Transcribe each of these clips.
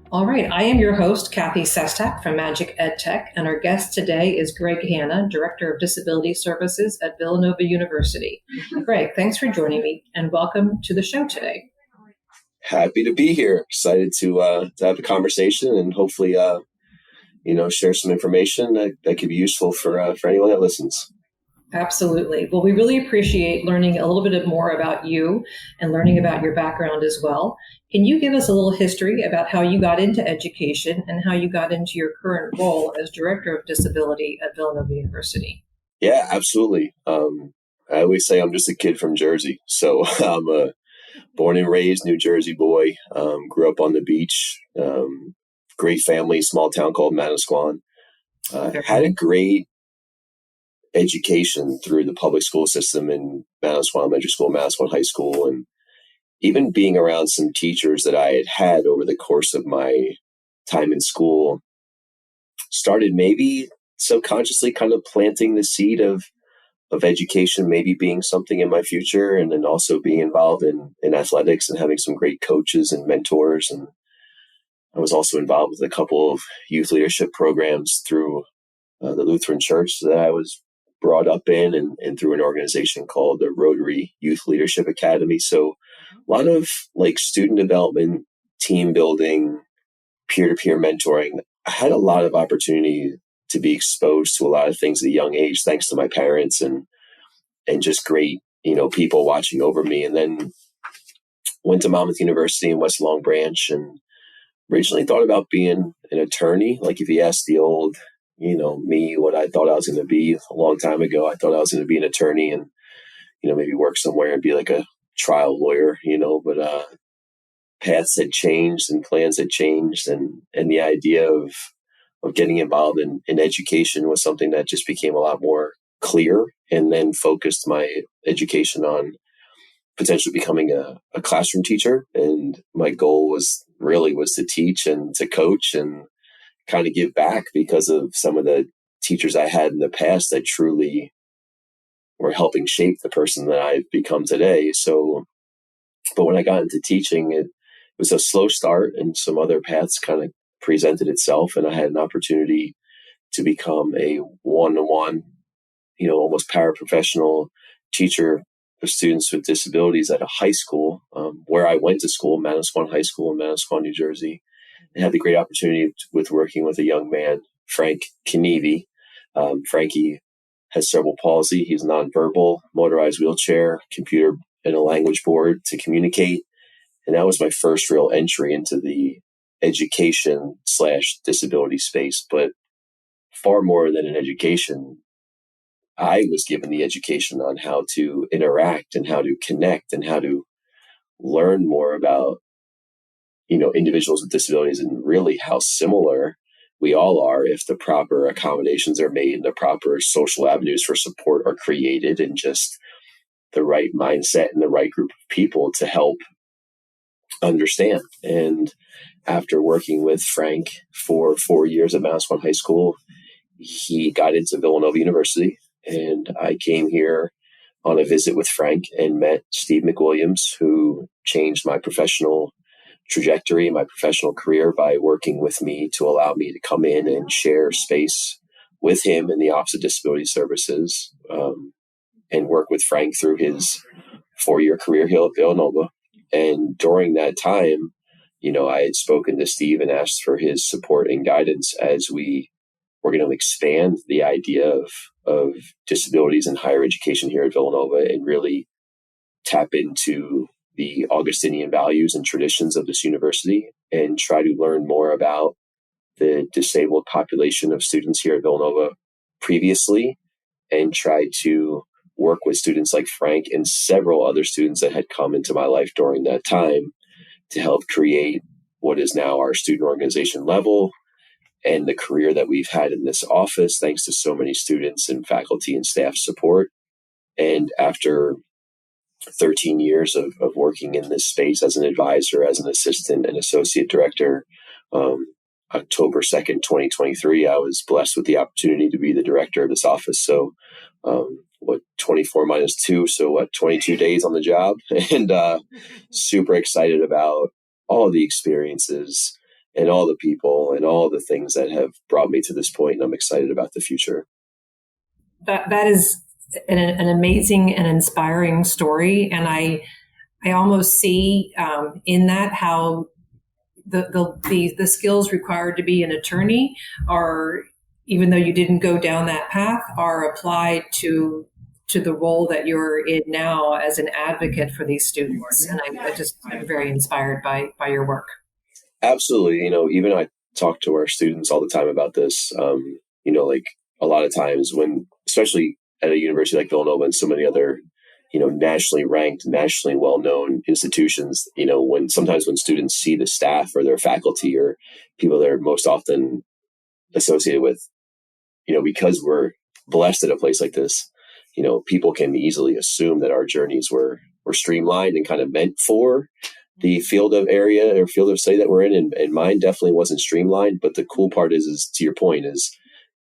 All right, I am your host, Kathy Sestak from Magic EdTech, and our guest today is Greg Hanna, Director of Disability Services at Villanova University. Greg, thanks for joining me, and welcome to the show today. Happy to be here. Excited to have a conversation and hopefully, share some information that could be useful for anyone that listens. Absolutely. Well, we really appreciate learning a little bit more about you and learning about your background as well. Can you give us a little history about how you got into education and how you got into your current role as Director of Disability at Villanova University? Yeah, absolutely. I always say I'm just a kid from Jersey. So I'm a born and raised New Jersey boy, grew up on the beach, great family, small town called Manasquan. Had a great education through the public school system in Manasquan Elementary School, Manasquan High School, and even being around some teachers that I had over the course of my time in school started maybe subconsciously kind of planting the seed of education maybe being something in my future, and then also being involved in athletics and having some great coaches and mentors. And I was also involved with a couple of youth leadership programs through the Lutheran Church that I was brought up in, and through an organization called the Rotary Youth Leadership Academy. So a lot of like student development, team building, peer-to-peer mentoring. I had a lot of opportunity to be exposed to a lot of things at a young age, thanks to my parents and just great, people watching over me. And then went to Monmouth University in West Long Branch, and originally thought about being an attorney. Like if you ask the old, me, what I thought I was going to be a long time ago, I thought I was going to be an attorney and, maybe work somewhere and be like a trial lawyer, but paths had changed and plans had changed. And the idea of getting involved in education was something that just became a lot more clear, and then focused my education on potentially becoming a classroom teacher. And my goal was to teach and to coach and kind of give back, because of some of the teachers I had in the past that truly were helping shape the person that I've become today. So, but when I got into teaching, it was a slow start, and some other paths kind of presented itself. And I had an opportunity to become a one-to-one, almost paraprofessional teacher of students with disabilities at a high school, where I went to school, Manasquan High School in Manasquan, New Jersey, and had the great opportunity with working with a young man, Frank Knievi. Frankie has cerebral palsy. He's nonverbal, motorized wheelchair, computer and a language board to communicate. And that was my first real entry into the education/disability space. But far more than an education, I was given the education on how to interact and how to connect and how to learn more about, individuals with disabilities, and really how similar we all are if the proper accommodations are made and the proper social avenues for support are created, and just the right mindset and the right group of people to help understand. And after working with Frank for 4 years at Manasquan High School, he got into Villanova University, and I came here on a visit with Frank and met Steve McWilliams, who changed my professional trajectory, my professional career, by working with me to allow me to come in and share space with him in the Office of Disability Services, and work with Frank through his 4-year career here at Villanova. And during that time, I had spoken to Steve and asked for his support and guidance as we were going to expand the idea of disabilities in higher education here at Villanova, and really tap into the Augustinian values and traditions of this university, and try to learn more about the disabled population of students here at Villanova previously, and try to work with students like Frank and several other students that had come into my life during that time to help create what is now our student organization level and the career that we've had in this office, thanks to so many students and faculty and staff support. And after 13 years of working in this space as an advisor, as an assistant and associate director, October 2nd, 2023, I was blessed with the opportunity to be the director of this office. So 24 minus 2, so 22 days on the job, and super excited about all of the experiences and all the people and all the things that have brought me to this point. And I'm excited about the future. That is an amazing and inspiring story. And I almost see in that how the skills required to be an attorney are, even though you didn't go down that path, are applied to the role that you're in now as an advocate for these students. And I'm very inspired by your work. Absolutely. Even I talk to our students all the time about this. Like a lot of times when, especially at a university like Villanova and so many other, nationally ranked, nationally well-known institutions, when students see the staff or their faculty or people they're most often associated with, because we're blessed at a place like this, people can easily assume that our journeys were streamlined and kind of meant for the field of study that we're in. And mine definitely wasn't streamlined. But the cool part is to your point, is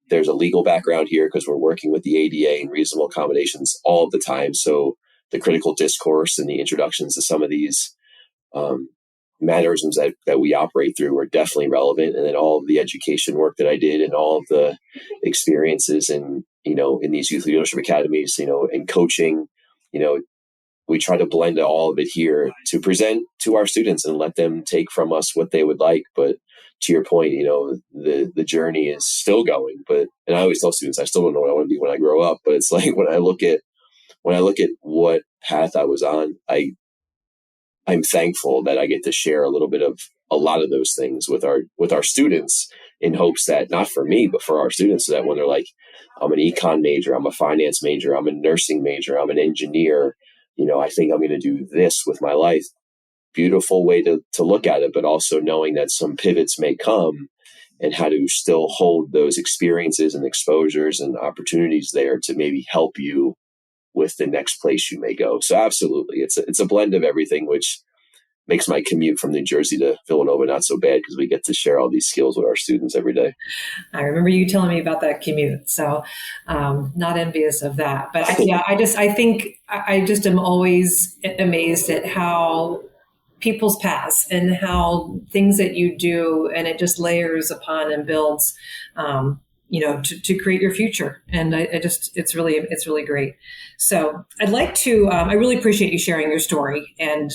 there's a legal background here because we're working with the ADA and reasonable accommodations all of the time. So the critical discourse and the introductions to some of these mannerisms that we operate through are definitely relevant. And then all of the education work that I did and all of the experiences in these youth leadership academies, and coaching, we try to blend all of it here to present to our students and let them take from us what they would like. But to your point, the journey is still going. And I always tell students, I still don't know what I want to be when I grow up. But it's like when I look at what path I was on, I'm thankful that I get to share a little bit of a lot of those things with our students, in hopes that not for me, but for our students, so that when they're like, I'm an econ major, I'm a finance major, I'm a nursing major, I'm an engineer, I think I'm going to do this with my life. Beautiful way to look at it, but also knowing that some pivots may come and how to still hold those experiences and exposures and opportunities there to maybe help you with the next place you may go. So absolutely, it's a blend of everything, which makes my commute from New Jersey to Villanova not so bad because we get to share all these skills with our students every day. I remember you telling me about that commute, so not envious of that. But I just am always amazed at how people's paths and how things that you do, and it just layers upon and builds, to create your future. And it's really great. So I'd like to, I really appreciate you sharing your story, and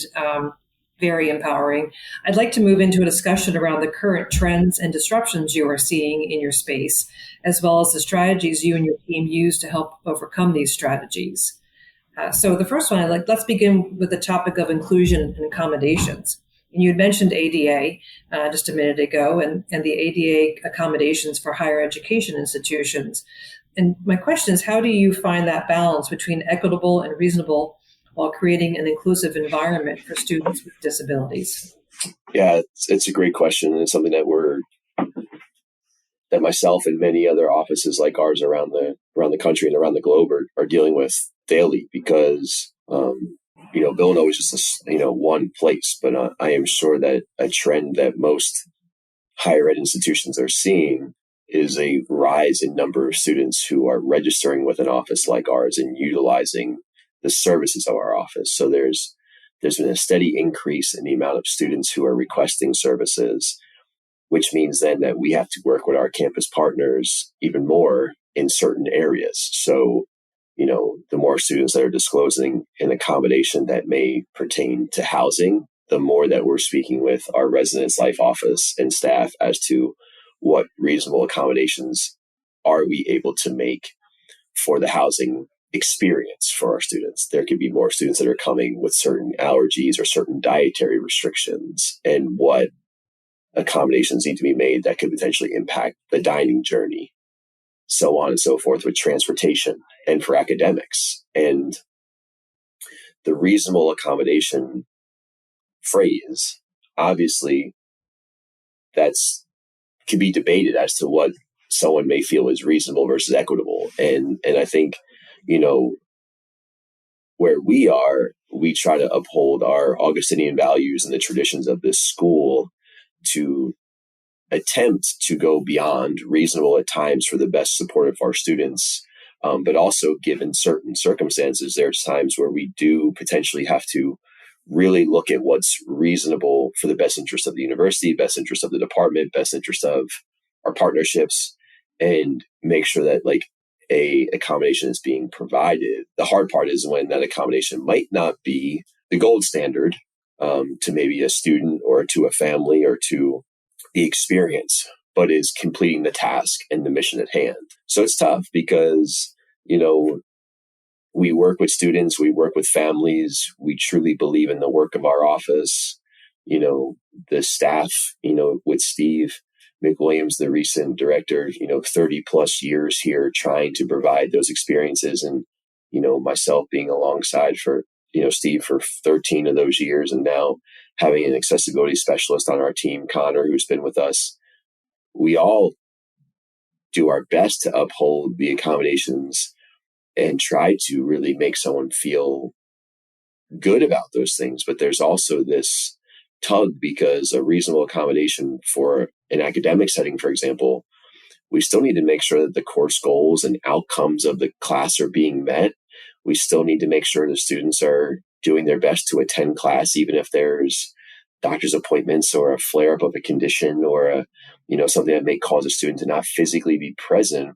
very empowering. I'd like to move into a discussion around the current trends and disruptions you are seeing in your space, as well as the strategies you and your team use to help overcome these strategies. So the first one, let's begin with the topic of inclusion and accommodations. And you had mentioned ADA just a minute ago, and the ADA accommodations for higher education institutions. And my question is, how do you find that balance between equitable and reasonable while creating an inclusive environment for students with disabilities? Yeah, it's a great question. And it's something that myself and many other offices like ours around the country and around the globe are dealing with daily, because Villanova is just one place, but I am sure that a trend that most higher ed institutions are seeing is a rise in number of students who are registering with an office like ours and utilizing the services of our office. So there's been a steady increase in the amount of students who are requesting services, which means then that we have to work with our campus partners even more in certain areas. So, the more students that are disclosing an accommodation that may pertain to housing, the more that we're speaking with our residence life office and staff as to what reasonable accommodations are we able to make for the housing experience for our students. There could be more students that are coming with certain allergies or certain dietary restrictions, and what accommodations need to be made that could potentially impact the dining journey, so on and so forth, with transportation and for academics. And the reasonable accommodation phrase, obviously, could be debated as to what someone may feel is reasonable versus equitable. And I think, where we are, we try to uphold our Augustinian values and the traditions of this school to attempt to go beyond reasonable at times for the best support of our students. But also, given certain circumstances, there's times where we do potentially have to really look at what's reasonable for the best interest of the university, best interest of the department, best interest of our partnerships, and make sure that like a accommodation is being provided. The hard part is when that accommodation might not be the gold standard to maybe a student or to a family or to the experience, but is completing the task and the mission at hand. So it's tough because, we work with students, we work with families, we truly believe in the work of our office. The staff, with Steve McWilliams, the recent director, 30 plus years here trying to provide those experiences. And, myself being alongside for, Steve for 13 of those years. And now having an accessibility specialist on our team, Connor, who's been with us, we all do our best to uphold the accommodations and try to really make someone feel good about those things. But there's also this tug because a reasonable accommodation for an academic setting, for example, we still need to make sure that the course goals and outcomes of the class are being met. We still need to make sure the students are doing their best to attend class, even if there's doctor's appointments or a flare up of a condition or something that may cause a student to not physically be present.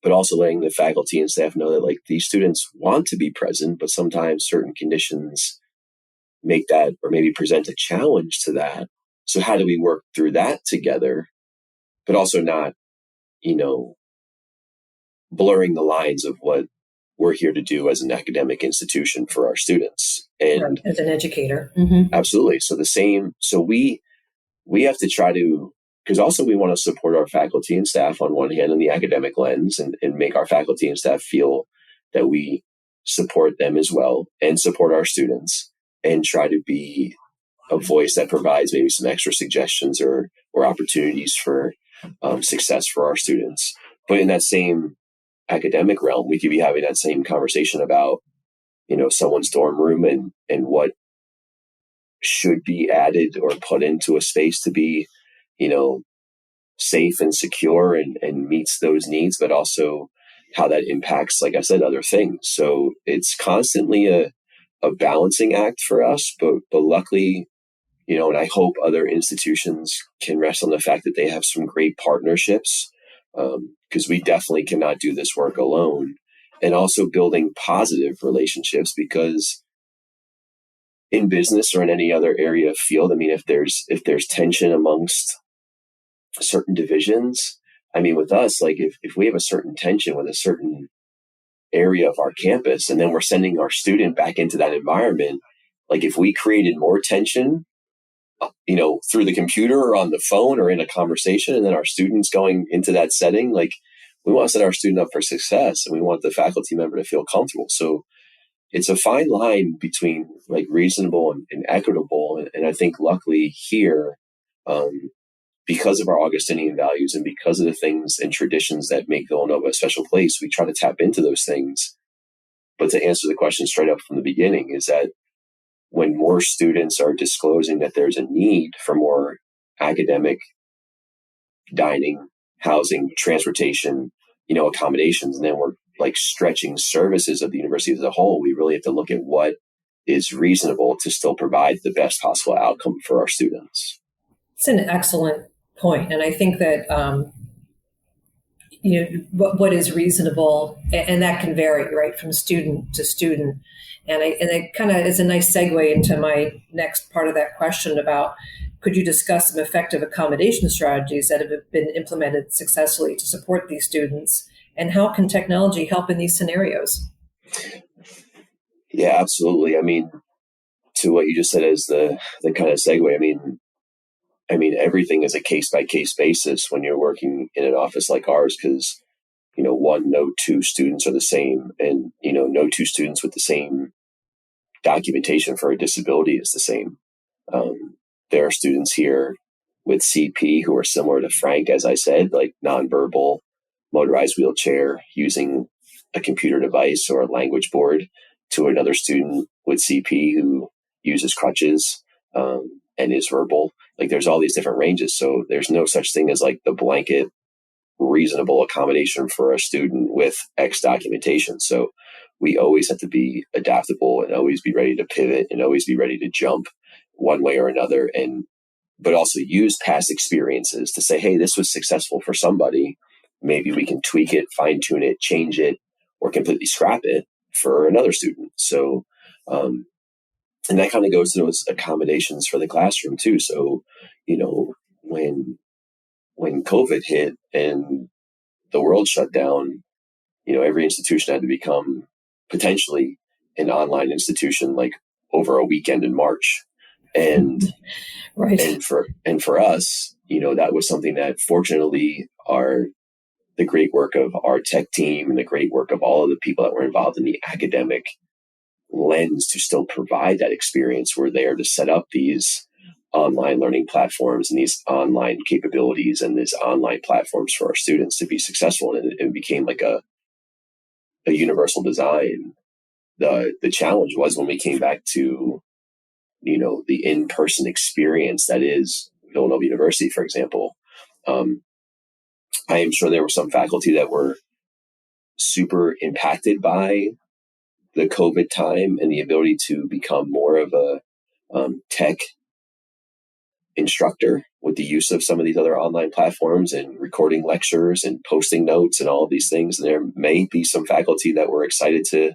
But also letting the faculty and staff know that like these students want to be present, but sometimes certain conditions make that or maybe present a challenge to that. So how do we work through that together, but also not, blurring the lines of what we're here to do as an academic institution for our students and right, as an educator. Mm-hmm. Absolutely. So we have to try to, because also we want to support our faculty and staff on one hand in the academic lens and make our faculty and staff feel that we support them as well and support our students and try to be a voice that provides maybe some extra suggestions or opportunities for success for our students. But in that same academic realm, we could be having that same conversation about, someone's dorm room and what should be added or put into a space to be, safe and secure and meets those needs, but also how that impacts, like I said, other things. So it's constantly a balancing act for us, but luckily, and I hope other institutions can rest on the fact that they have some great partnerships, because we definitely cannot do this work alone. And also building positive relationships, because in business or in any other area of field, if there's tension amongst certain divisions, with us, like if we have a certain tension with a certain area of our campus, and then we're sending our student back into that environment, like if we created more tension, through the computer or on the phone or in a conversation, and then our students going into that setting, like we want to set our student up for success and we want the faculty member to feel comfortable. So it's a fine line between like reasonable and equitable. And I think luckily here, because of our Augustinian values and because of the things and traditions that make Villanova a special place, we try to tap into those things. But to answer the question straight up from the beginning is that when more students are disclosing that there's a need for more academic dining, housing, transportation, accommodations, and then we're like stretching services of the university as a whole, we really have to look at what is reasonable to still provide the best possible outcome for our students. It's an excellent point. And I think that, what is reasonable, and that can vary, right, from student to student. And it kind of is a nice segue into my next part of that question about, could you discuss some effective accommodation strategies that have been implemented successfully to support these students? And how can technology help in these scenarios? Yeah, absolutely. To what you just said as the kind of segue, everything is a case-by-case basis when you're working in an office like ours, because, no two students are the same, and, no two students with the same documentation for a disability is the same. There are students here with CP who are similar to Frank, as I said, like nonverbal, motorized wheelchair, using a computer device or a language board, to another student with CP who uses crutches and is verbal. Like there's all these different ranges. So there's no such thing as like the blanket reasonable accommodation for a student with X documentation. So we always have to be adaptable and always be ready to pivot and always be ready to jump one way or another. But also use past experiences to say, hey, this was successful for somebody. Maybe we can tweak it, fine tune it, change it, or completely scrap it for another student. So, and that kind of goes to those accommodations for the classroom too. So, when COVID hit and the world shut down, every institution had to become potentially an online institution, like over a weekend in March. And right. And for us, that was something that fortunately the great work of our tech team and the great work of all of the people that were involved in the academic lens to still provide that experience were there to set up these online learning platforms and these online capabilities and these online platforms for our students to be successful. And it became like a universal design. The challenge was when we came back to the in-person experience that is Villanova University, for example. I am sure there were some faculty that were super impacted by the COVID time and the ability to become more of a tech instructor with the use of some of these other online platforms and recording lectures and posting notes and all of these things. And there may be some faculty that were excited to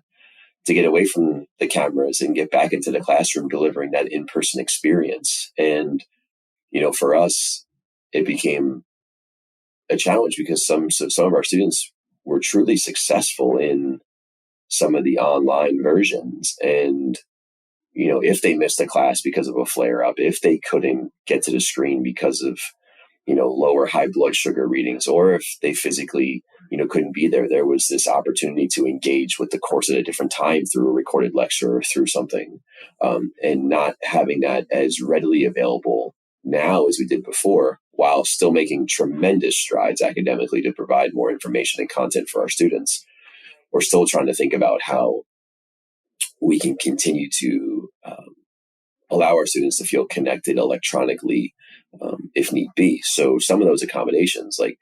get away from the cameras and get back into the classroom delivering that in-person experience. And, for us, it became a challenge because some of our students were truly successful in some of the online versions. And, if they missed a class because of a flare up, if they couldn't get to the screen because of, lower high blood sugar readings, or if they physically, couldn't be there, there was this opportunity to engage with the course at a different time through a recorded lecture or through something, and not having that as readily available now as we did before, while still making tremendous strides academically to provide more information and content for our students. We're still trying to think about how we can continue to allow our students to feel connected electronically, if need be. So some of those accommodations, like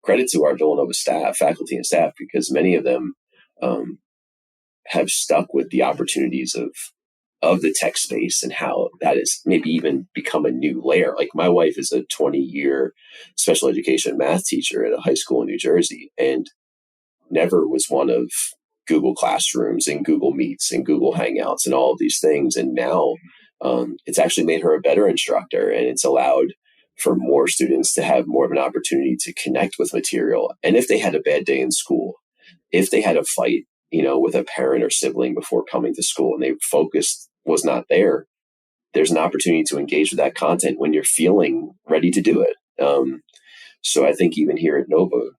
credit to our Villanova staff, faculty and staff, because many of them have stuck with the opportunities of the tech space and how that has maybe even become a new layer. Like my wife is a 20-year special education math teacher at a high school in New Jersey and never was one of Google Classrooms and Google Meets and Google Hangouts and all of these things. And now it's actually made her a better instructor, and it's allowed for more students to have more of an opportunity to connect with material. And if they had a bad day in school, if they had a fight, with a parent or sibling before coming to school and their focus was not there, there's an opportunity to engage with that content when you're feeling ready to do it. So I think even here at Nova,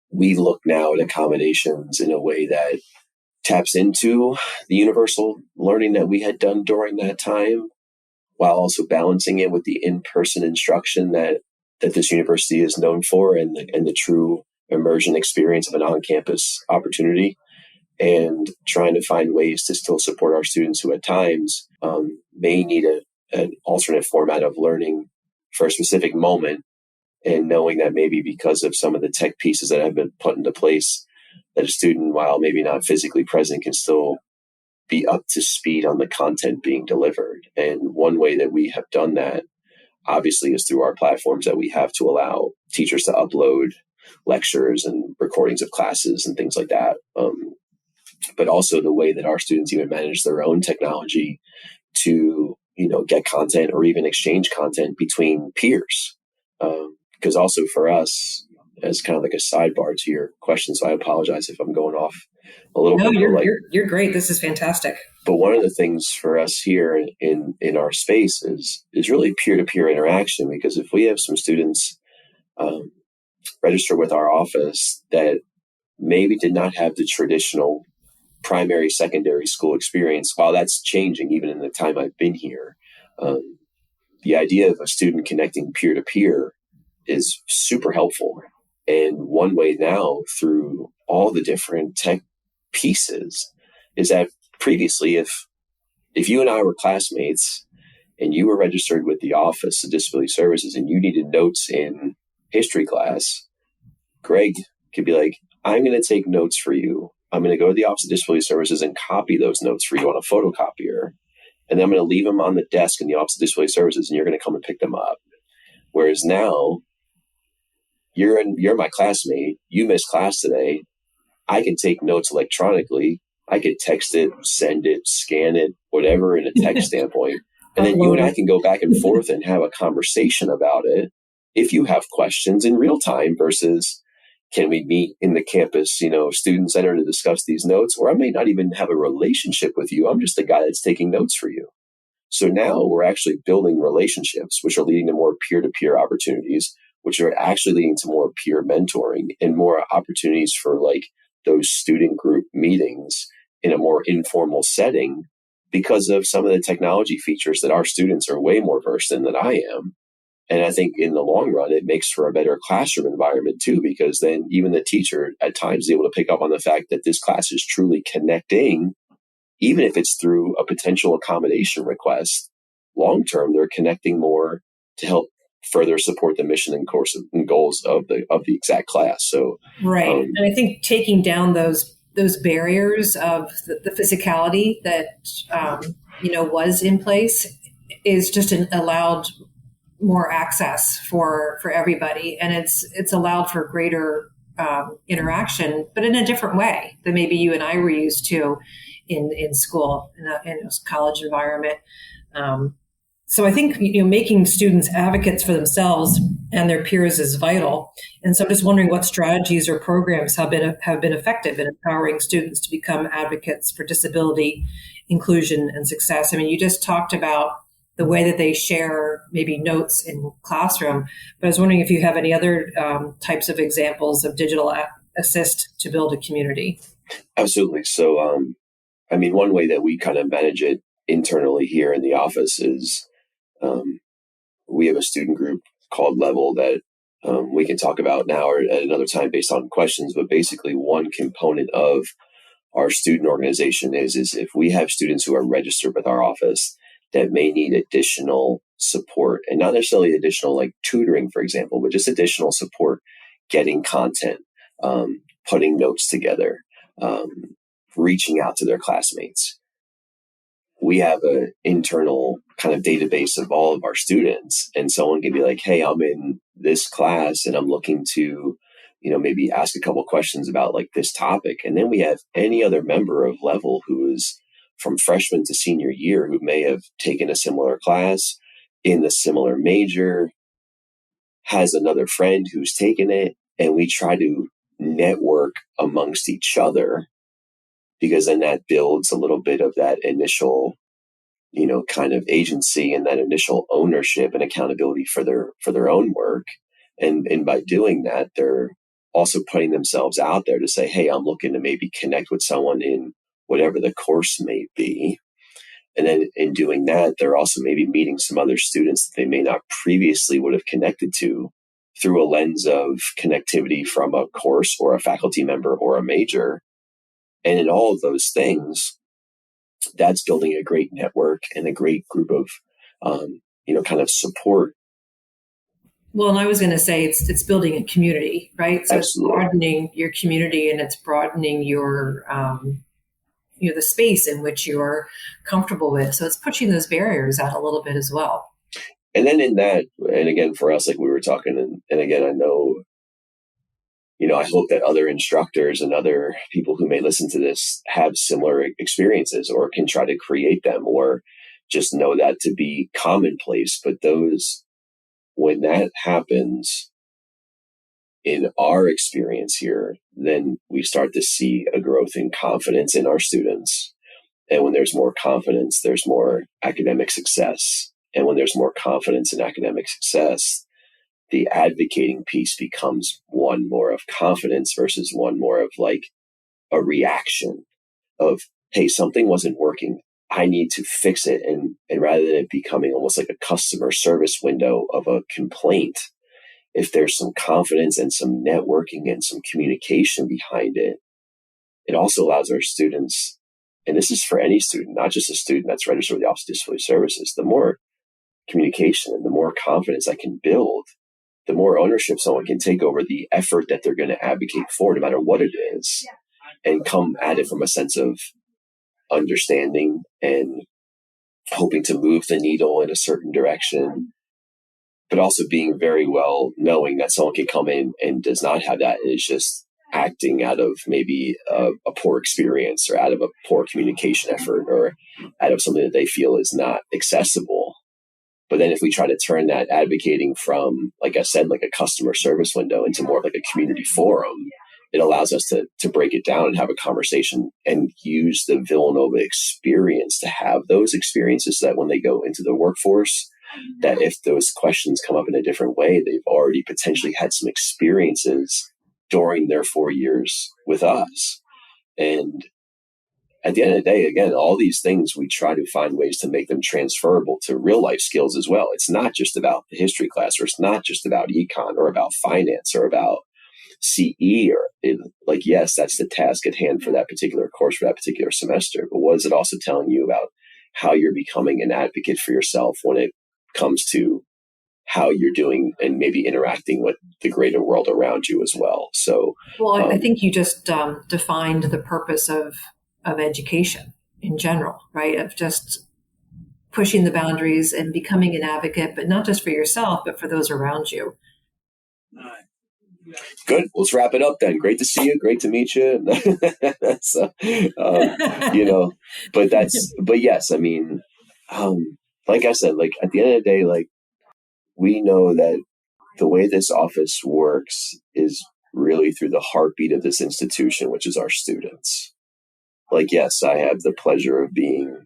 we look now at accommodations in a way that taps into the universal learning that we had done during that time, while also balancing it with the in-person instruction that this university is known for, and the true immersion experience of an on-campus opportunity, and trying to find ways to still support our students who at times may need an alternate format of learning for a specific moment, and knowing that maybe because of some of the tech pieces that have been put into place, that a student, while maybe not physically present, can still be up to speed on the content being delivered. And one way that we have done that, obviously, is through our platforms that we have to allow teachers to upload lectures and recordings of classes and things like that. But also the way that our students even manage their own technology to, get content or even exchange content between peers. Because also for us, as kind of like a sidebar to your question, so I apologize if I'm going off a little bit. No, you're great. This is fantastic. But one of the things for us here in our space is really peer-to-peer interaction, because if we have some students register with our office that maybe did not have the traditional primary, secondary school experience, while that's changing even in the time I've been here, the idea of a student connecting peer-to-peer is super helpful. And one way now, through all the different tech pieces, is that previously, if you and I were classmates and you were registered with the Office of Disability Services and you needed notes in history class, Greg could be like, I'm going to take notes for you I'm going to go to the Office of Disability Services and copy those notes for you on a photocopier. And then I'm going to leave them on the desk in the Office of Disability Services, and you're going to come and pick them up. Whereas now, you're my classmate. You missed class today. I can take notes electronically. I could text it, send it, scan it, whatever in a text standpoint. And then you and I can go back and forth and have a conversation about it if you have questions in real time versus can we meet in the campus, student center to discuss these notes? Or I may not even have a relationship with you. I'm just the guy that's taking notes for you. So now we're actually building relationships, which are leading to more peer-to-peer opportunities, which are actually leading to more peer mentoring and more opportunities for like those student group meetings in a more informal setting because of some of the technology features that our students are way more versed in than I am. And I think in the long run, it makes for a better classroom environment too, because then even the teacher at times is able to pick up on the fact that this class is truly connecting, even if it's through a potential accommodation request. Long term, they're connecting more to help further support the mission and course and goals of the exact class. So right, and I think taking down those barriers of the physicality that was in place is just allowed more access for everybody, and it's allowed for greater interaction, but in a different way than maybe you and I were used to in school, in a college environment. So I think making students advocates for themselves and their peers is vital. And so I'm just wondering what strategies or programs have been effective in empowering students to become advocates for disability, inclusion, and success. I mean, you just talked about the way that they share maybe notes in classroom, but I was wondering if you have any other types of examples of digital assist to build a community. Absolutely. So, one way that we kind of manage it internally here in the office is we have a student group called Level that we can talk about now or at another time based on questions. But basically, one component of our student organization is if we have students who are registered with our office that may need additional support, and not necessarily additional like tutoring, for example, but just additional support getting content, putting notes together, reaching out to their classmates. We have an internal kind of database of all of our students, and someone can be like, hey, I'm in this class and I'm looking to, maybe ask a couple questions about like this topic. And then we have any other member of Level who is from freshman to senior year who may have taken a similar class in the similar major, has another friend who's taken it, and we try to network amongst each other, because then that builds a little bit of that initial, kind of agency and that initial ownership and accountability for their own work. And by doing that, they're also putting themselves out there to say, hey, I'm looking to maybe connect with someone in whatever the course may be. And then in doing that, they're also maybe meeting some other students that they may not previously would have connected to through a lens of connectivity from a course or a faculty member or a major. And in all of those things, that's building a great network and a great group of, kind of support. Well, and I was going to say it's building a community, right? So Absolutely. It's broadening your community and it's broadening your, the space in which you're comfortable with. So it's pushing those barriers out a little bit as well. And then in that, and again, for us, like we were talking, and again, I know, I hope that other instructors and other people who may listen to this have similar experiences or can try to create them or just know that to be commonplace. But when that happens in our experience here, then we start to see a growth in confidence in our students. And when there's more confidence, there's more academic success. And when there's more confidence in academic success, the advocating piece becomes one more of confidence versus one more of like a reaction of, hey, something wasn't working. I need to fix it. And rather than it becoming almost like a customer service window of a complaint, if there's some confidence and some networking and some communication behind it, it also allows our students, and this is for any student, not just a student that's registered with the Office of Disability Services, the more communication and the more confidence I can build, the more ownership someone can take over the effort that they're going to advocate for, no matter what it is. and come at it from a sense of understanding and hoping to move the needle in a certain direction, but also being very well knowing that someone can come in and does not have that and is just acting out of maybe a poor experience or out of a poor communication effort or out of something that they feel is not accessible. But then if we try to turn that advocating from, like I said, like a customer service window into more like a community forum, it allows us to break it down and have a conversation and use the Villanova experience to have those experiences so that when they go into the workforce, that if those questions come up in a different way, they've already potentially had some experiences during their 4 years with us. And at the end of the day, again, all these things, we try to find ways to make them transferable to real life skills as well. It's not just about the history class, or it's not just about econ or about finance or about CE like, yes, that's the task at hand for that particular course for that particular semester. But what is it also telling you about how you're becoming an advocate for yourself when it comes to how you're doing and maybe interacting with the greater world around you as well? So, well, I think you just defined the purpose of education in general, right? Of just pushing the boundaries and becoming an advocate, but not just for yourself, but for those around you. Good. Let's wrap it up then. Great to see you. Great to meet you. So, but yes, I mean, like I said, like at the end of the day, like we know that the way this office works is really through the heartbeat of this institution, which is our students. Like, yes, I have the pleasure of being,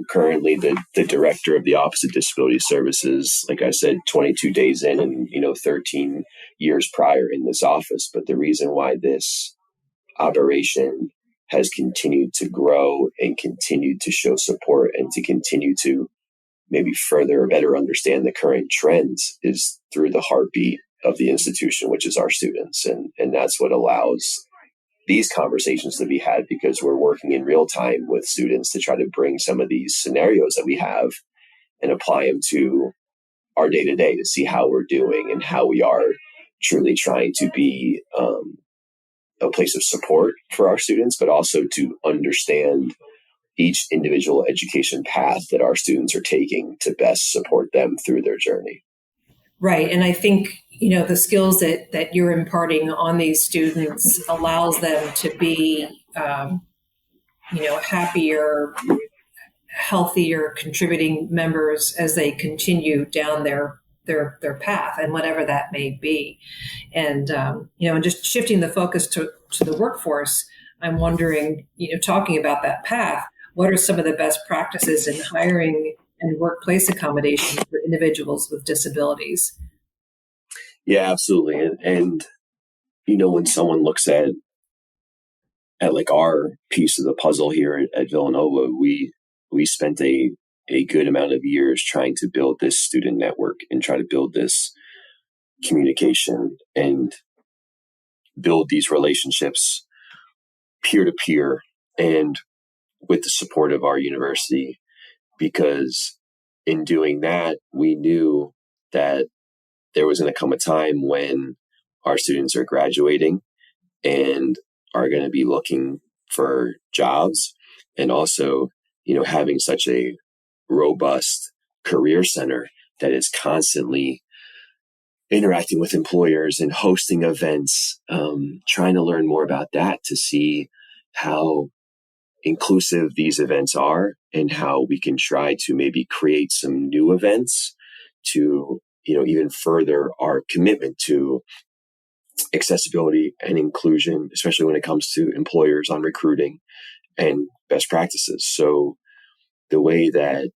currently the director of the Office of Disability Services, like I said, 22 days in and, 13 years prior in this office. But the reason why this operation has continued to grow and continued to show support and to continue to maybe further or better understand the current trends is through the heartbeat of the institution, which is our students. And that's what allows these conversations to be had, because we're working in real time with students to try to bring some of these scenarios that we have and apply them to our day to day to see how we're doing and how we are truly trying to be a place of support for our students, but also to understand each individual education path that our students are taking to best support them through their journey. Right. And I think, the skills that you're imparting on these students allows them to be, happier, healthier, contributing members as they continue down their path, and whatever that may be. And, and just shifting the focus to the workforce, I'm wondering, talking about that path, what are some of the best practices in hiring and workplace accommodation for individuals with disabilities? Yeah, absolutely. And when someone looks at like our piece of the puzzle here at Villanova, we spent a good amount of years trying to build this student network and try to build this communication and build these relationships peer to peer and with the support of our university, because in doing that, we knew that there was going to come a time when our students are graduating and are going to be looking for jobs, and also, having such a robust career center that is constantly interacting with employers and hosting events, trying to learn more about that to see how inclusive these events are and how we can try to maybe create some new events to, even further our commitment to accessibility and inclusion, especially when it comes to employers on recruiting and best practices. So the way that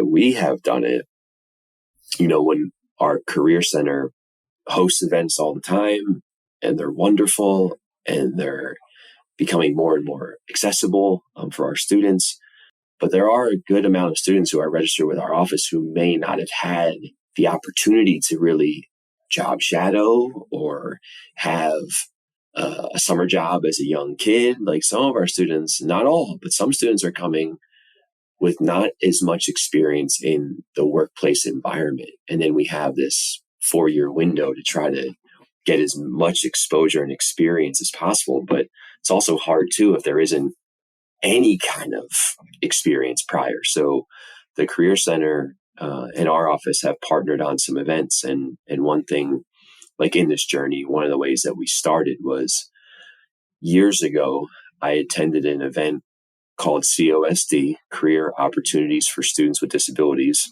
we have done it, when our career center hosts events all the time and they're wonderful and they're becoming more and more accessible for our students. But there are a good amount of students who are registered with our office who may not have had the opportunity to really job shadow or have a summer job as a young kid. Like some of our students, not all, but some students are coming with not as much experience in the workplace environment. And then we have this 4-year window to try to get as much exposure and experience as possible. But it's also hard too if there isn't any kind of experience prior. So the Career Center and our office have partnered on some events. And one thing, like in this journey, one of the ways that we started was years ago, I attended an event called COSD, Career Opportunities for Students with Disabilities.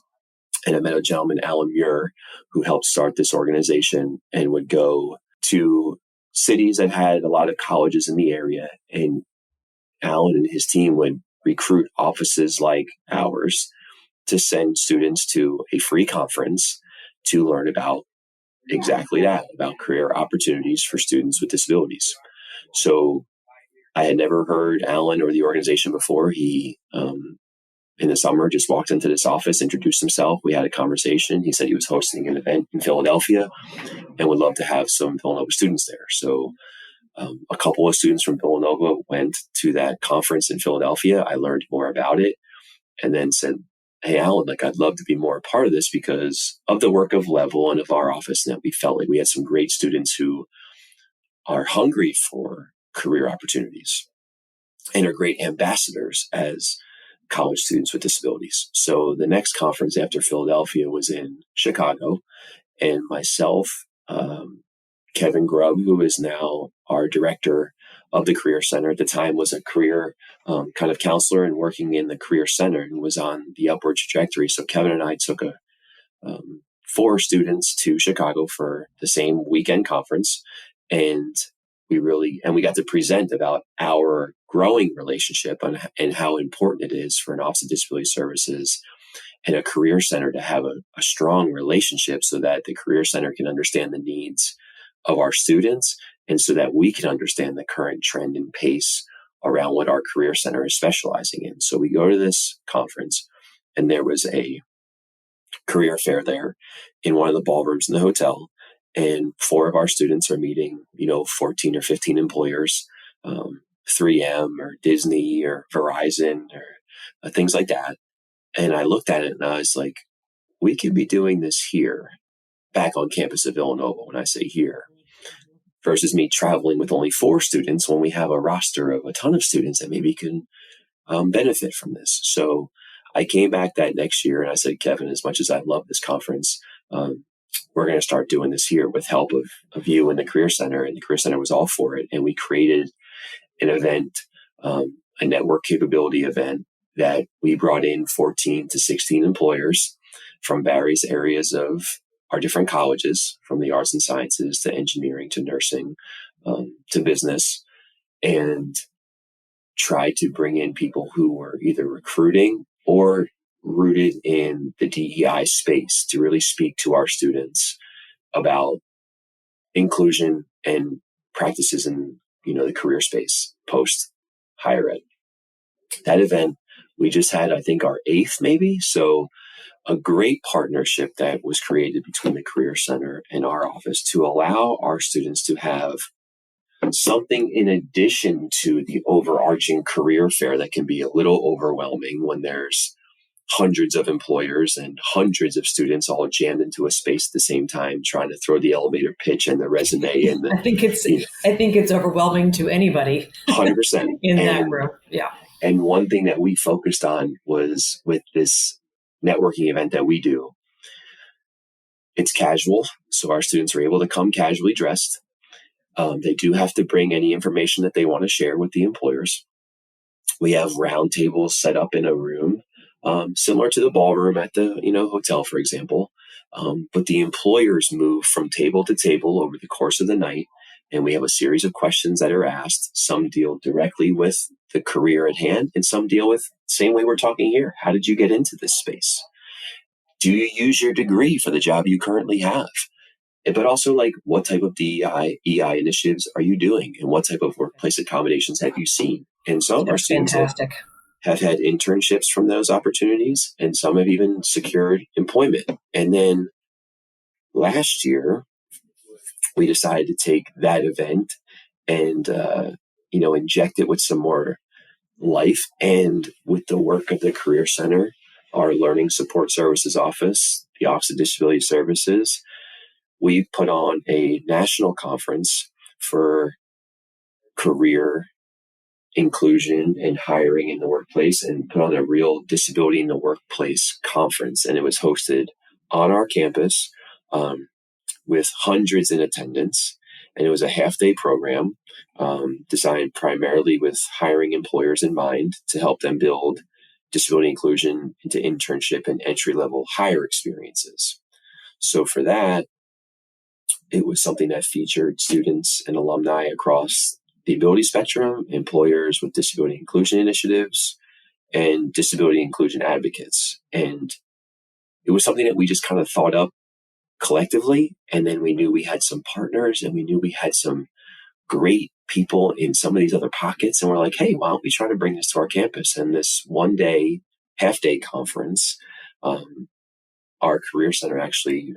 And I met a gentleman, Alan Muir, who helped start this organization and would go to cities that had a lot of colleges in the area. And Alan and his team would recruit offices like ours to send students to a free conference to learn about exactly that, about career opportunities for students with disabilities. So I had never heard Alan or the organization before. He, in the summer, just walked into this office, introduced himself. We had a conversation. He said he was hosting an event in Philadelphia and would love to have some Villanova students there. So a couple of students from Villanova went to that conference in Philadelphia. I learned more about it and then said, hey, Alan, like, I'd love to be more a part of this because of the work of Level and of our office. And that we felt like we had some great students who are hungry for career opportunities and are great ambassadors as college students with disabilities. So the next conference after Philadelphia was in Chicago, and myself, Kevin Grubb, who is now our director of the Career Center, at the time was a career kind of counselor and working in the Career Center and was on the upward trajectory. So Kevin and I took 4 students to Chicago for the same weekend conference, and we got to present about our growing relationship and how important it is for an Office of Disability Services and a Career Center to have a strong relationship so that the Career Center can understand the needs of our students and so that we can understand the current trend and pace around what our Career Center is specializing in. So we go to this conference and there was a career fair there in one of the ballrooms in the hotel. And 4 of our students are meeting, 14 or 15 employers, 3M or Disney or Verizon or things like that. And I looked at it and I was like, we could be doing this here, back on campus of Villanova, when I say here, versus me traveling with only 4 students when we have a roster of a ton of students that maybe can benefit from this. So I came back that next year and I said, Kevin, as much as I love this conference, we're going to start doing this here with help of you and the Career Center. And the Career Center was all for it. And we created an event, a network capability event that we brought in 14 to 16 employers from various areas of our different colleges, from the arts and sciences to engineering to nursing to business, and tried to bring in people who were either recruiting or rooted in the DEI space to really speak to our students about inclusion and practices in, the career space post higher ed. That event, we just had, I think, our 8th maybe. So a great partnership that was created between the Career Center and our office to allow our students to have something in addition to the overarching career fair that can be a little overwhelming when there's hundreds of employers and hundreds of students all jammed into a space at the same time, trying to throw the elevator pitch and the resume. And I think it's overwhelming to anybody. 100% in that room. Yeah. And one thing that we focused on was with this networking event that we do, it's casual. So our students are able to come casually dressed. They do have to bring any information that they want to share with the employers. We have round tables set up in a room, similar to the ballroom at the hotel, for example. But the employers move from table to table over the course of the night, and we have a series of questions that are asked. Some deal directly with the career at hand, and some deal with the same way we're talking here. How did you get into this space? Do you use your degree for the job you currently have? But also, like, what type of DEI, EI initiatives are you doing? And what type of workplace accommodations have you seen? And some of our students have had internships from those opportunities, and some have even secured employment. And then last year, we decided to take that event and, inject it with some more life. And with the work of the Career Center, our Learning Support Services Office, the Office of Disability Services, we put on a national conference for career inclusion and hiring in the workplace, and put on a real disability in the workplace conference. And it was hosted on our campus with hundreds in attendance. And it was a half-day program designed primarily with hiring employers in mind to help them build disability inclusion into internship and entry-level hire experiences. So for that, it was something that featured students and alumni across the ability spectrum, employers with disability inclusion initiatives, and disability inclusion advocates. And it was something that we just kind of thought up collectively. And then we knew we had some partners, and we knew we had some great people in some of these other pockets. And we're like, hey, why don't we try to bring this to our campus? And this one day, half day conference, our Career Center actually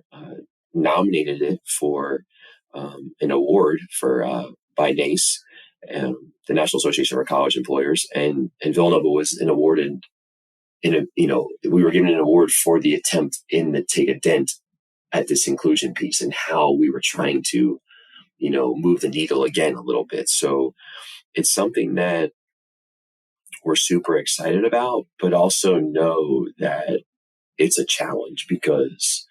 nominated it for an award for by NACE, the National Association for College Employers, and Villanova was awarded we were given an award for the attempt to take a dent at this inclusion piece and how we were trying to, move the needle again a little bit. So it's something that we're super excited about, but also know that it's a challenge because,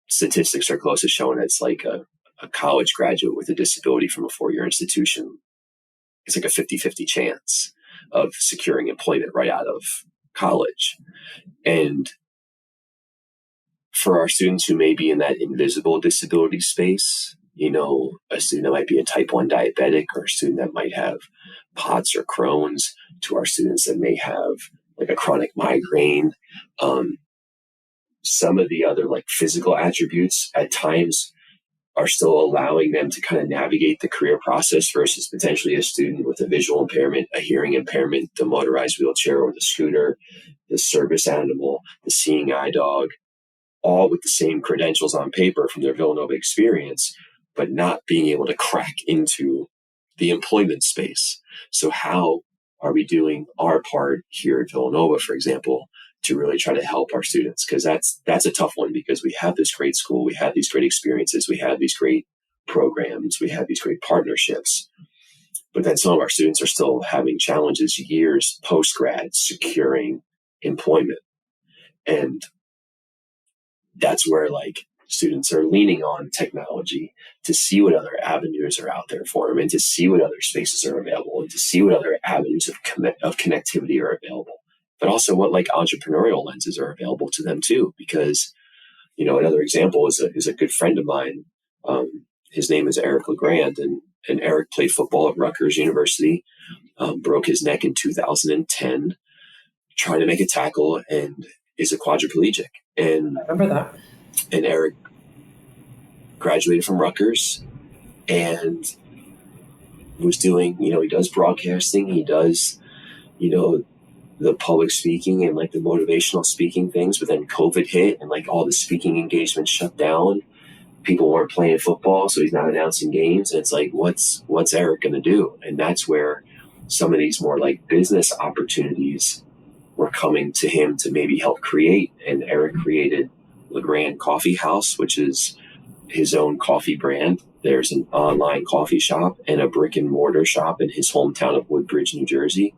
statistics are close to showing it's like a college graduate with a disability from a 4-year institution. It's like a 50-50 chance of securing employment right out of college. And for our students who may be in that invisible disability space, a student that might be a type 1 diabetic, or a student that might have POTS or Crohn's, to our students that may have like a chronic migraine, some of the other like physical attributes at times are still allowing them to kind of navigate the career process versus potentially a student with a visual impairment, a hearing impairment, the motorized wheelchair or the scooter, the service animal, the seeing eye dog, all with the same credentials on paper from their Villanova experience, but not being able to crack into the employment space. So how are we doing our part here at Villanova, for example, to really try to help our students? Because that's a tough one, because we have this great school, we have these great experiences, we have these great programs, we have these great partnerships, but then some of our students are still having challenges years post-grad securing employment. And that's where like students are leaning on technology to see what other avenues are out there for them, and to see what other spaces are available, and to see what other avenues of connectivity are available, but also what like entrepreneurial lenses are available to them too. Because, another example is a good friend of mine. His name is Eric LeGrand, and Eric played football at Rutgers University, broke his neck in 2010, trying to make a tackle, and is a quadriplegic. And I remember that. And Eric graduated from Rutgers and was doing, he does broadcasting, he does, the public speaking and like the motivational speaking things. But then COVID hit, and like all the speaking engagements shut down. People weren't playing football, so he's not announcing games. And it's like, what's Eric going to do? And that's where some of these more like business opportunities were coming to him to maybe help create. And Eric created LeGrand Coffee House, which is his own coffee brand. There's an online coffee shop and a brick and mortar shop in his hometown of Woodbridge, New Jersey.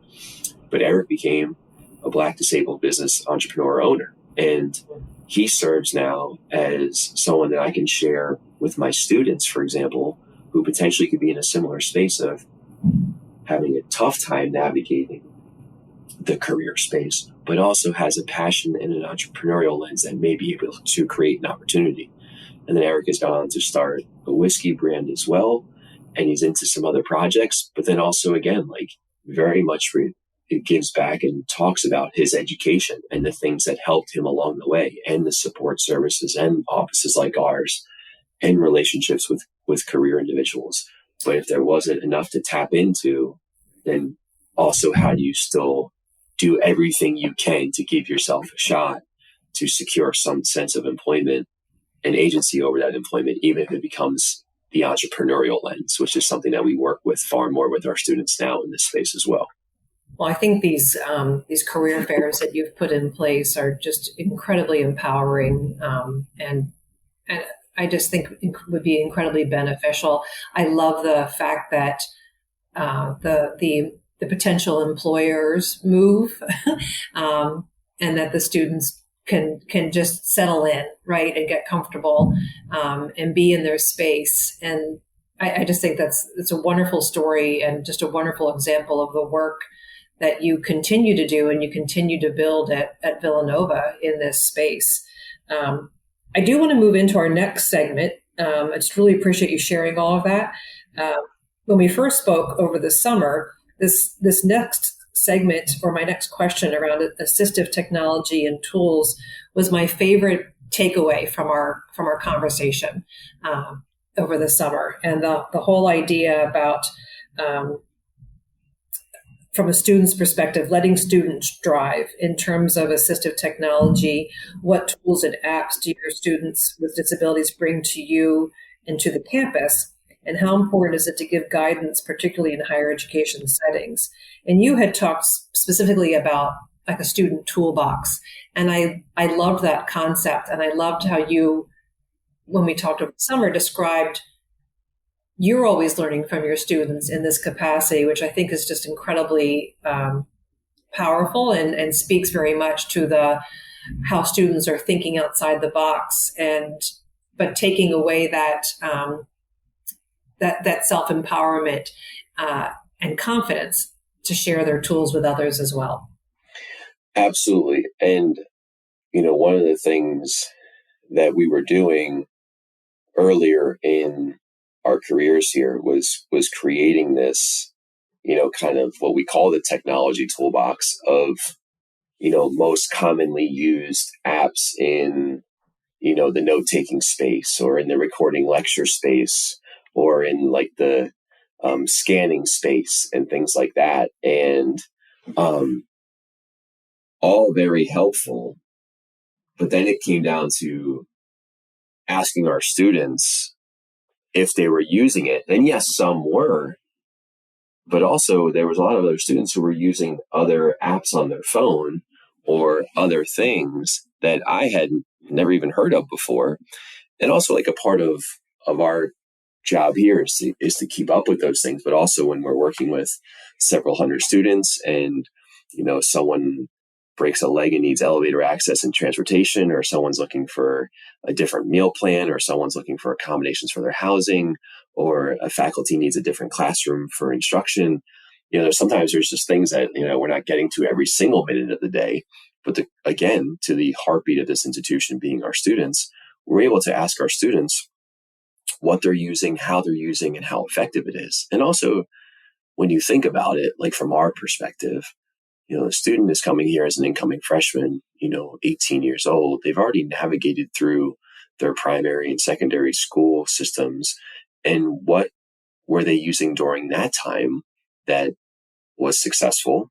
But Eric became a Black disabled business entrepreneur owner. And he serves now as someone that I can share with my students, for example, who potentially could be in a similar space of having a tough time navigating the career space, but also has a passion and an entrepreneurial lens that may be able to create an opportunity. And then Eric has gone on to start a whiskey brand as well, and he's into some other projects. But then also, again, like very much it gives back and talks about his education and the things that helped him along the way, and the support services and offices like ours, and relationships with career individuals. But if there wasn't enough to tap into, then also how do you still do everything you can to give yourself a shot to secure some sense of employment and agency over that employment, even if it becomes the entrepreneurial lens, which is something that we work with far more with our students now in this space as well. Well, I think these career fairs that you've put in place are just incredibly empowering, and and I just think would be incredibly beneficial. I love the fact that the potential employers move, and that the students can just settle in, right, and get comfortable, and be in their space. And I just think it's a wonderful story and just a wonderful example of the work that you continue to do and you continue to build at Villanova in this space. I do want to move into our next segment. I just really appreciate you sharing all of that. When we first spoke over the summer, this next segment, or my next question around assistive technology and tools, was my favorite takeaway from our conversation over the summer, and the whole idea about, from a student's perspective, letting students drive in terms of assistive technology. What tools and apps do your students with disabilities bring to you and to the campus? And how important is it to give guidance, particularly in higher education settings? And you had talked specifically about like a student toolbox. And I loved that concept. And I loved how you, when we talked over the summer, described you're always learning from your students in this capacity, which I think is just incredibly powerful and speaks very much to how students are thinking outside the box, but taking away that self-empowerment and confidence to share their tools with others as well. Absolutely. And, one of the things that we were doing earlier in our careers here was creating this, kind of what we call the technology toolbox of, most commonly used apps in, the note-taking space, or in the recording lecture space, or in like the scanning space and things like that. And all very helpful. But then it came down to asking our students if they were using it. And yes, some were, but also there was a lot of other students who were using other apps on their phone or other things that I had never even heard of before. And also, like, a part of our job here is to keep up with those things, but also when we're working with several hundred students and, someone breaks a leg and needs elevator access and transportation, or someone's looking for a different meal plan, or someone's looking for accommodations for their housing, or a faculty needs a different classroom for instruction. Sometimes there's just things that, we're not getting to every single minute of the day. But again, to the heartbeat of this institution being our students, we're able to ask our students what they're using, how they're using, and how effective it is. And also, when you think about it, like from our perspective, the student is coming here as an incoming freshman, 18 years old. They've already navigated through their primary and secondary school systems. And what were they using during that time that was successful?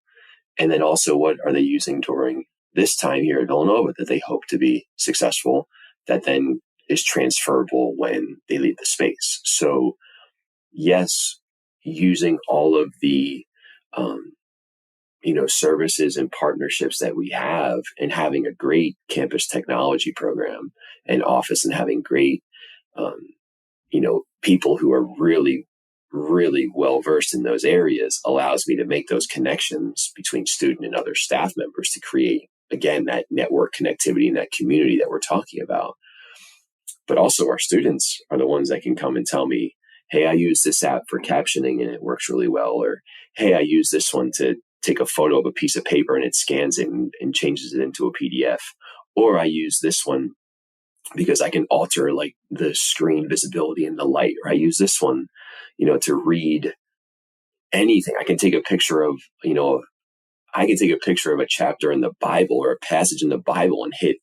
And then also, what are they using during this time here at Villanova that they hope to be successful, that then is transferable when they leave the space? So yes, using all of the, services and partnerships that we have, and having a great campus technology program and office, and having great, people who are really, really well versed in those areas, allows me to make those connections between student and other staff members to create, again, that network connectivity and that community that we're talking about. But also, our students are the ones that can come and tell me, hey, I use this app for captioning and it works really well. Or, hey, I use this one to take a photo of a piece of paper and it scans it and changes it into a PDF. Or I use this one because I can alter like the screen visibility and the light. Or I use this one, to read anything. I can take a picture of, a chapter in the Bible or a passage in the Bible and hit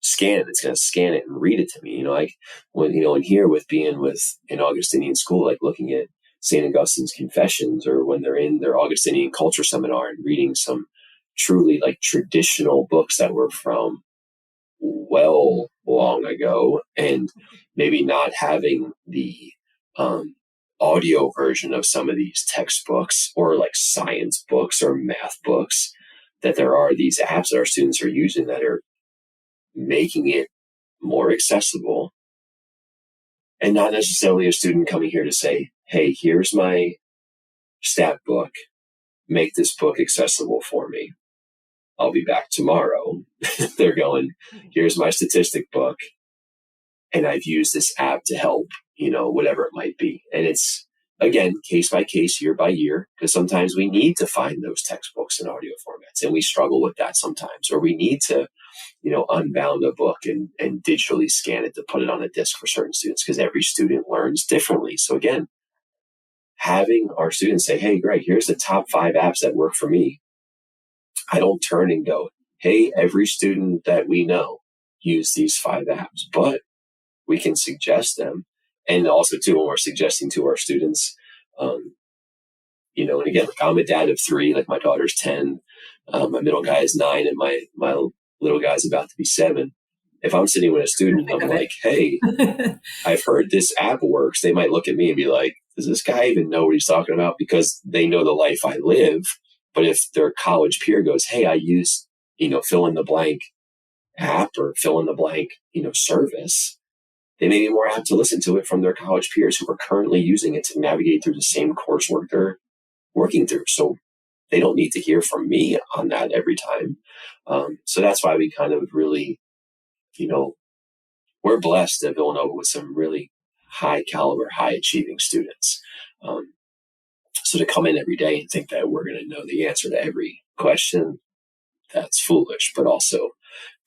scan it. It's going to scan it and read it to me. And here with being with an Augustinian school, like looking at St. Augustine's Confessions, or when they're in their Augustinian culture seminar and reading some truly like traditional books that were from well long ago, and maybe not having the audio version of some of these textbooks or like science books or math books, that there are these apps that our students are using that are making it more accessible and not necessarily a student coming here to say, hey, here's my stat book, make this book accessible for me. I'll be back tomorrow. They're going, here's my statistic book, and I've used this app to help, whatever it might be. And it's, again, case by case, year by year, because sometimes we need to find those textbooks in audio formats, and we struggle with that sometimes, or we need to, unbound a book and digitally scan it to put it on a disc for certain students, because every student learns differently. So again, having our students say, hey, great, here's the top 5 apps that work for me. I don't turn and go, hey, every student that we know use these 5 apps, but we can suggest them. And also too, when we're suggesting to our students, and again, like I'm a dad of 3, like my daughter's 10, my middle guy is 9, and my little guy's about to be 7. If I'm sitting with a student, I'm like, hey, I've heard this app works. They might look at me and be like, does this guy even know what he's talking about? Because they know the life I live. But if their college peer goes, hey, I use, fill in the blank app or fill in the blank, service, they may be more apt to listen to it from their college peers who are currently using it to navigate through the same coursework they're working through. So they don't need to hear from me on that every time. So that's why we kind of really, we're blessed at Villanova with some really high caliber, high achieving students. So to come in every day and think that we're going to know the answer to every question, that's foolish. But also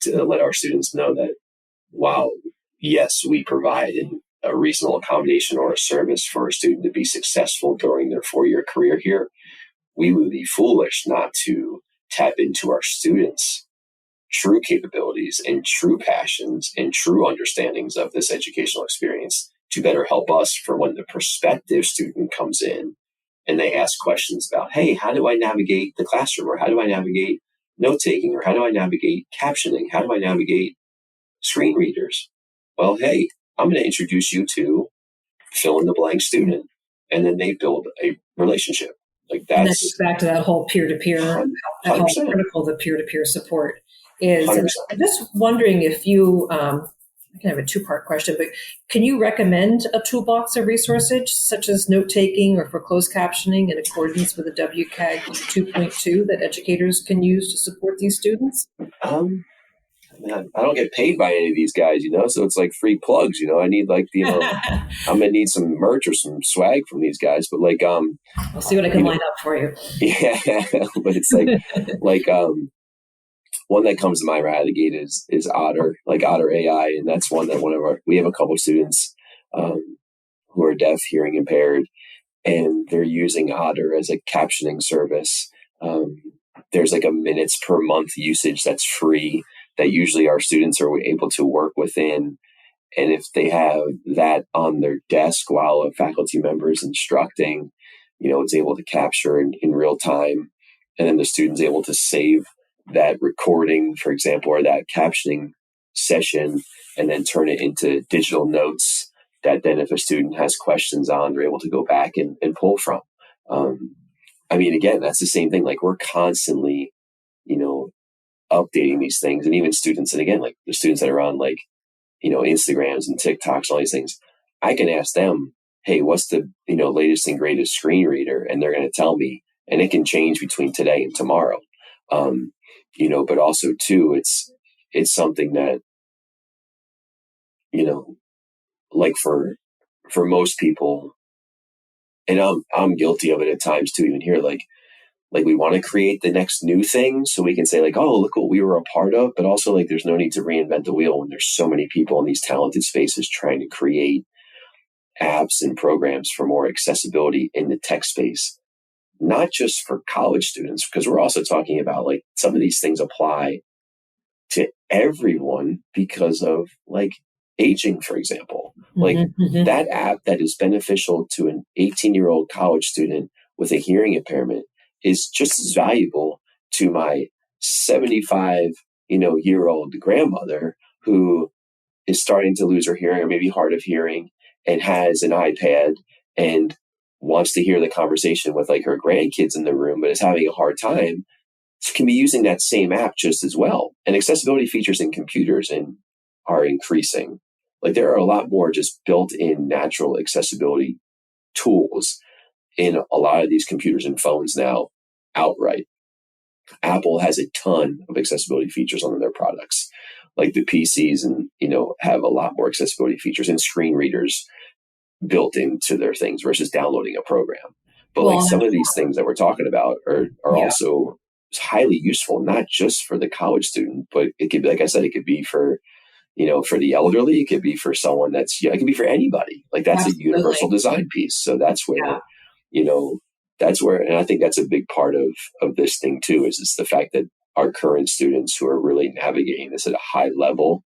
to let our students know that, wow, yes, we provide a reasonable accommodation or a service for a student to be successful during their 4-year career here. We would be foolish not to tap into our students' true capabilities and true passions and true understandings of this educational experience to better help us for when the prospective student comes in and they ask questions about, hey, how do I navigate the classroom, or how do I navigate note-taking, or how do I navigate captioning? How do I navigate screen readers? Well, hey, I'm going to introduce you to fill in the blank student, and then they build a relationship. Like and that gets back to that whole peer-to-peer, 100%. how critical the peer-to-peer support is. 100%. And I'm just wondering if you, I can have a 2-part question, but can you recommend a toolbox of resources such as note-taking or for closed captioning in accordance with the WCAG 2.2 that educators can use to support these students? Man, I don't get paid by any of these guys, so it's like free plugs, I need I'm going to need some merch or some swag from these guys, but I'll see what I can line up for you. Yeah, but it's one that comes to mind right out of the gate is Otter, like Otter AI. And that's one that we have a couple of students who are deaf, hearing impaired, and they're using Otter as a captioning service. There's like a minutes per month usage that's free that usually our students are able to work within. And if they have that on their desk while a faculty member is instructing, it's able to capture in real time. And then the student's able to save that recording, for example, or that captioning session, and then turn it into digital notes that then if a student has questions on, they're able to go back and pull from. Again, that's the same thing. Like we're constantly, updating these things, and even students, and again, like the students that are on Instagrams and TikToks, all these things, I can ask them, hey, what's the, latest and greatest screen reader? And they're going to tell me, and it can change between today and tomorrow. But also too, it's something that, like for most people, and I'm guilty of it at times too, even here, like we want to create the next new thing so we can say like, oh, look what we were a part of, but also like there's no need to reinvent the wheel when there's so many people in these talented spaces trying to create apps and programs for more accessibility in the tech space, not just for college students, because we're also talking about like some of these things apply to everyone because of like aging, for example. Like that app that is beneficial to an 18-year-old college student with a hearing impairment is just as valuable to my 75-year-old grandmother who is starting to lose her hearing or maybe hard of hearing and has an iPad and wants to hear the conversation with like her grandkids in the room, but is having a hard time, can be using that same app just as well. And accessibility features in computers are increasing. Like there are a lot more just built-in natural accessibility tools in a lot of these computers and phones now outright. Apple has a ton of accessibility features on their products. Like the PCs and, have a lot more accessibility features and screen readers built into their things versus downloading a program. But like some of these things that we're talking about are also highly useful, not just for the college student, but it could be, like I said, it could be for, for the elderly, it could be for someone it could be for anybody. Like that's a universal design piece. So that's where, and I think that's a big part of this thing too, is it's the fact that our current students who are really navigating this at a high level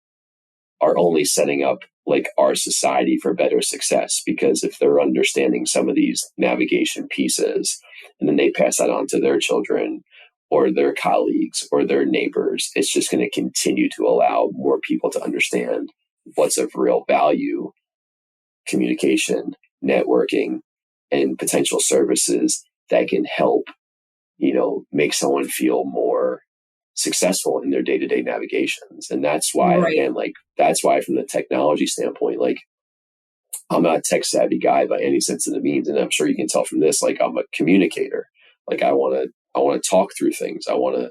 are only setting up like our society for better success, because if they're understanding some of these navigation pieces and then they pass that on to their children or their colleagues or their neighbors, it's just going to continue to allow more people to understand what's of real value, communication, networking, and potential services that can help, make someone feel more successful in their day-to-day navigations. And that's why, again, that's why from the technology standpoint, like I'm not a tech savvy guy by any sense of the means. And I'm sure you can tell from this, like I'm a communicator. Like I want to talk through things. I want to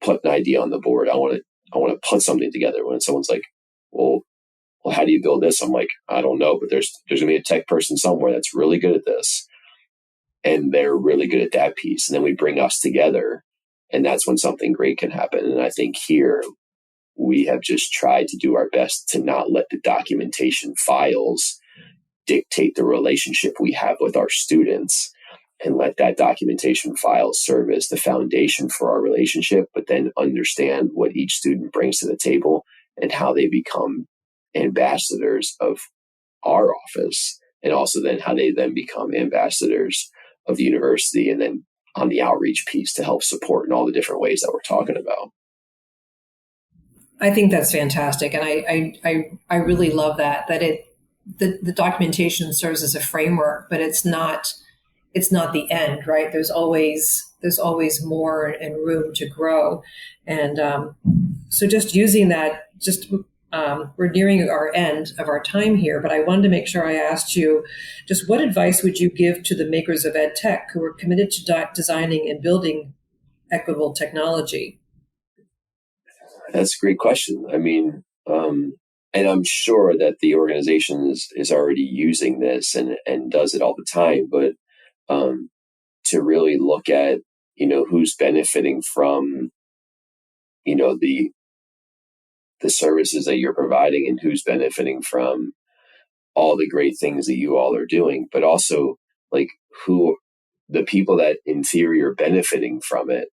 put an idea on the board. I want to put something together. When someone's like, well, how do you build this? I'm like, I don't know, but there's going to be a tech person somewhere that's really good at this. And they're really good at that piece. And then we bring us together. And that's when something great can happen. And I think here we have just tried to do our best to not let the documentation files dictate the relationship we have with our students, and let that documentation file serve as the foundation for our relationship, but then understand what each student brings to the table and how they become ambassadors of our office, and also then how they then become ambassadors of the university, and then on the outreach piece to help support in all the different ways that we're talking about. I think that's fantastic. And I really love that the documentation serves as a framework, but it's not the end, right? There's always more and room to grow. And so just using that, we're nearing our end of our time here, but I wanted to make sure I asked you, just what advice would you give to the makers of ed tech who are committed to designing and building equitable technology? That's a great question. I mean, and I'm sure that the organization is already using this and does it all the time, but to really look at, who's benefiting from, the services that you're providing, and who's benefiting from all the great things that you all are doing, but also like who the people that in theory are benefiting from it,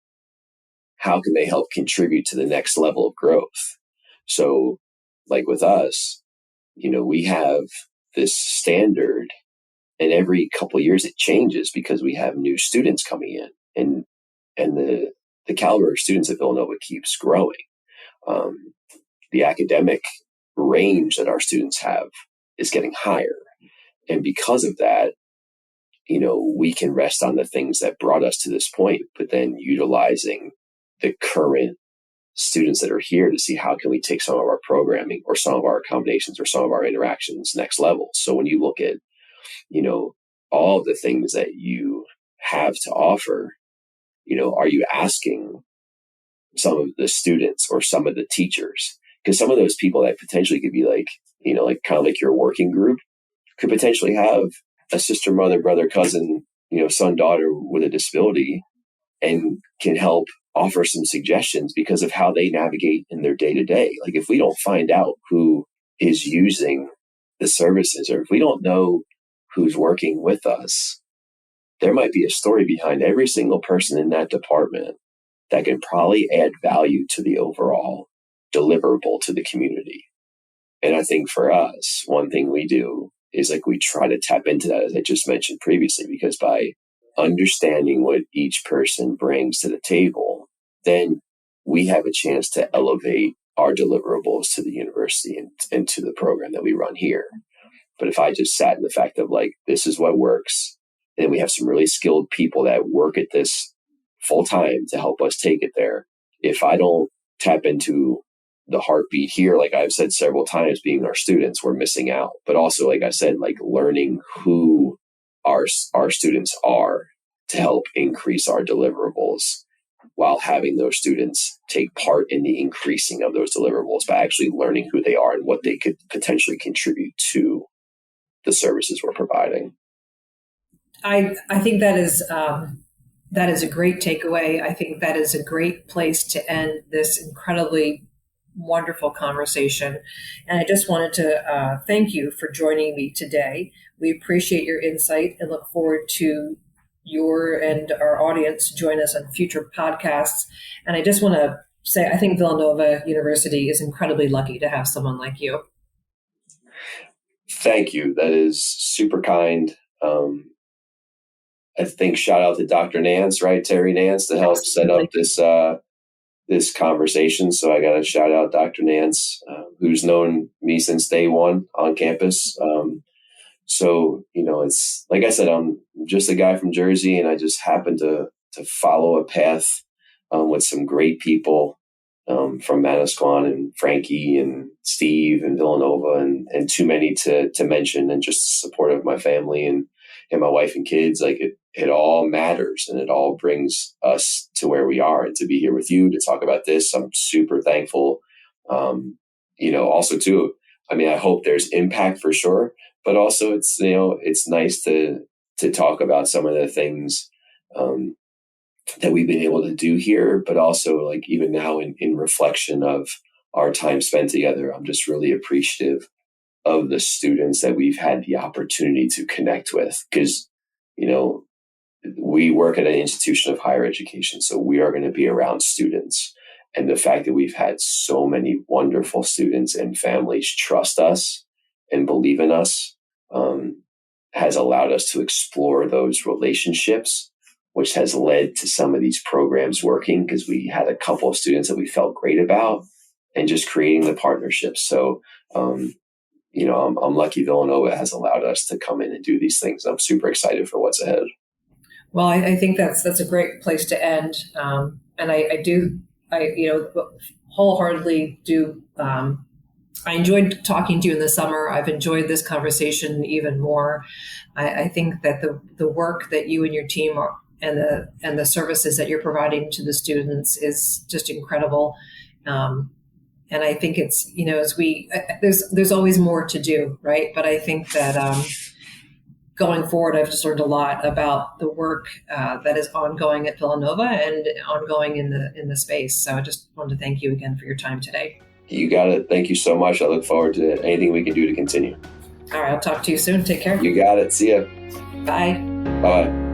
how can they help contribute to the next level of growth? So like with us, we have this standard, and every couple of years it changes because we have new students coming in, and the caliber of students at Villanova keeps growing. The academic range that our students have is getting higher. And because of that, we can rest on the things that brought us to this point, but then utilizing the current students that are here to see how can we take some of our programming or some of our accommodations or some of our interactions next level. So when you look at, all the things that you have to offer, are you asking some of the students or some of the teachers? Because some of those people that potentially could be like, like kind of like your working group could potentially have a sister, mother, brother, cousin, son, daughter with a disability, and can help offer some suggestions because of how they navigate in their day to day. Like if we don't find out who is using the services, or if we don't know who's working with us, there might be a story behind every single person in that department that can probably add value to the overall deliverable to the community. And I think for us, one thing we do is like we try to tap into that, as I just mentioned previously, because by understanding what each person brings to the table, then we have a chance to elevate our deliverables to the university and to the program that we run here. But if I just sat in the fact of like, this is what works, and we have some really skilled people that work at this full time to help us take it there. If I don't tap into the heartbeat here, like I've said several times, being our students, we're missing out. But also, like I said, like learning who our students are to help increase our deliverables, while having those students take part in the increasing of those deliverables by actually learning who they are and what they could potentially contribute to the services we're providing. I think that is a great takeaway. I think that is a great place to end this incredibly wonderful conversation. And I just wanted to thank you for joining me today. We appreciate your insight and look forward to your and our audience join us on future podcasts. And I just want to say, I think Villanova University is incredibly lucky to have someone like you. Thank you. That is super kind. I think shout out to Dr. Nance, right? Terry Nance, to help set up this conversation. So I got to shout out Dr. Nance, who's known me since day one on campus. So, it's like I said, I'm just a guy from Jersey, and I just happened to follow a path with some great people from Manasquan and Frankie and Steve and Villanova and too many to mention, and just support of my family and my wife and kids. Like it all matters, and it all brings us to where we are, and to be here with you to talk about this. I'm super thankful. Also too, I hope there's impact for sure, but also it's nice to talk about some of the things that we've been able to do here, but also like even now in reflection of our time spent together, I'm just really appreciative of the students that we've had the opportunity to connect with, because, we work at an institution of higher education, so we are going to be around students. And the fact that we've had so many wonderful students and families trust us and believe in us has allowed us to explore those relationships, which has led to some of these programs working, because we had a couple of students that we felt great about, and just creating the partnerships. So, I'm lucky Villanova has allowed us to come in and do these things. I'm super excited for what's ahead. Well, I think that's a great place to end. And I wholeheartedly do. I enjoyed talking to you in the summer. I've enjoyed this conversation even more. I think that the work that you and your team are, and the services that you're providing to the students is just incredible. And I think it's, there's always more to do, right? But I think that going forward, I've just learned a lot about the work that is ongoing at Villanova and ongoing in the space. So I just wanted to thank you again for your time today. You got it. Thank you so much. I look forward to anything we can do to continue. All right. I'll talk to you soon. Take care. You got it. See ya. Bye. Bye.